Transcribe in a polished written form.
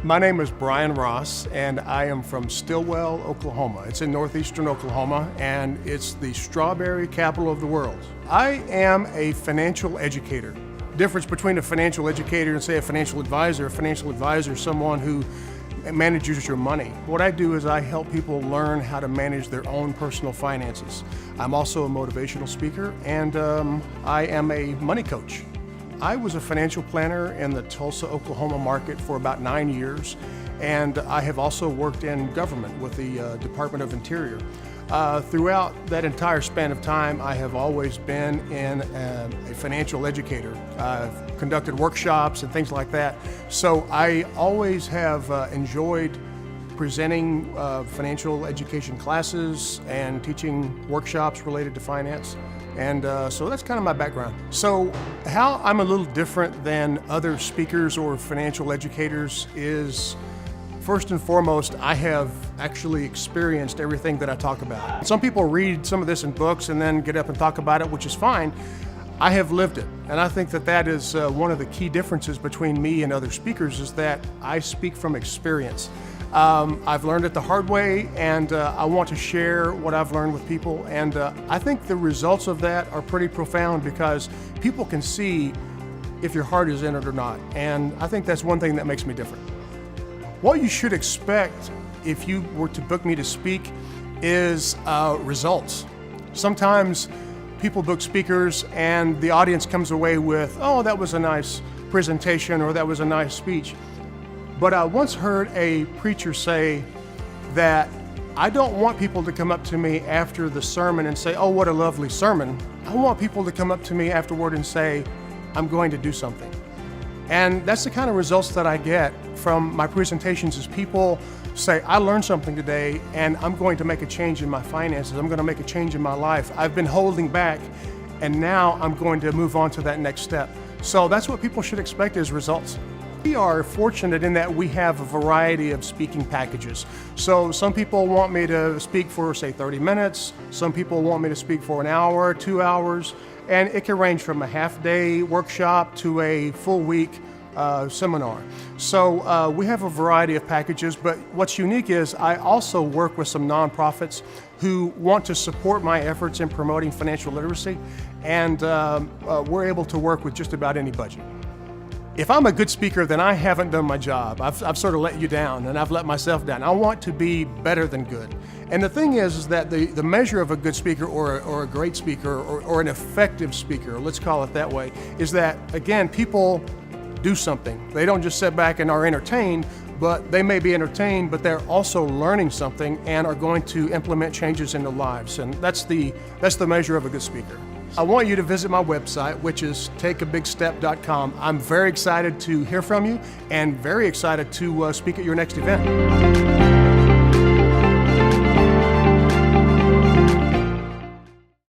My name is Brian Ross, and I am from Stillwell, Oklahoma. It's in northeastern Oklahoma, and it's the strawberry capital of the world. I am a financial educator. Difference between a financial educator and, say, a financial advisor. A financial advisor is someone who manages your money. What I do is I help people learn how to manage their own personal finances. I'm also a motivational speaker, and I am a money coach. I was a financial planner in the Tulsa, Oklahoma market for about 9 years, and I have also worked in government with the Department of Interior. Throughout that entire span of time, I have always been a financial educator. I've conducted workshops and things like that. So I always have enjoyed presenting financial education classes and teaching workshops related to finance. And so that's kind of my background. So how I'm a little different than other speakers or financial educators is, first and foremost, I have actually experienced everything that I talk about. Some people read some of this in books and then get up and talk about it, which is fine. I have lived it, and I think that that is one of the key differences between me and other speakers is that I speak from experience. I've learned it the hard way, and I want to share what I've learned with people, and I think the results of that are pretty profound because people can see if your heart is in it or not, and I think that's one thing that makes me different. What you should expect if you were to book me to speak is results. Sometimes people book speakers and the audience comes away with, oh, that was a nice presentation or that was a nice speech. But I once heard a preacher say that I don't want people to come up to me after the sermon and say, oh, what a lovely sermon. I want people to come up to me afterward and say, I'm going to do something. And that's the kind of results that I get from my presentations is people say, I learned something today and I'm going to make a change in my finances. I'm going to make a change in my life. I've been holding back and now I'm going to move on to that next step. So that's what people should expect is results. We are fortunate in that we have a variety of speaking packages. So some people want me to speak for, say, 30 minutes. Some people want me to speak for an hour, 2 hours, and it can range from a half-day workshop to a full week seminar. So we have a variety of packages, but what's unique is I also work with some nonprofits who want to support my efforts in promoting financial literacy, and we're able to work with just about any budget. If I'm a good speaker, then I haven't done my job. I've sort of let you down and I've let myself down. I want to be better than good. And the thing is that the measure of a good speaker or a great speaker or an effective speaker, let's call it that way, is that, again, people do something. They don't just sit back and are entertained, but they may be entertained, but they're also learning something and are going to implement changes in their lives. And that's the measure of a good speaker. I want you to visit my website, which is takeabigstep.com. I'm very excited to hear from you and very excited to speak at your next event.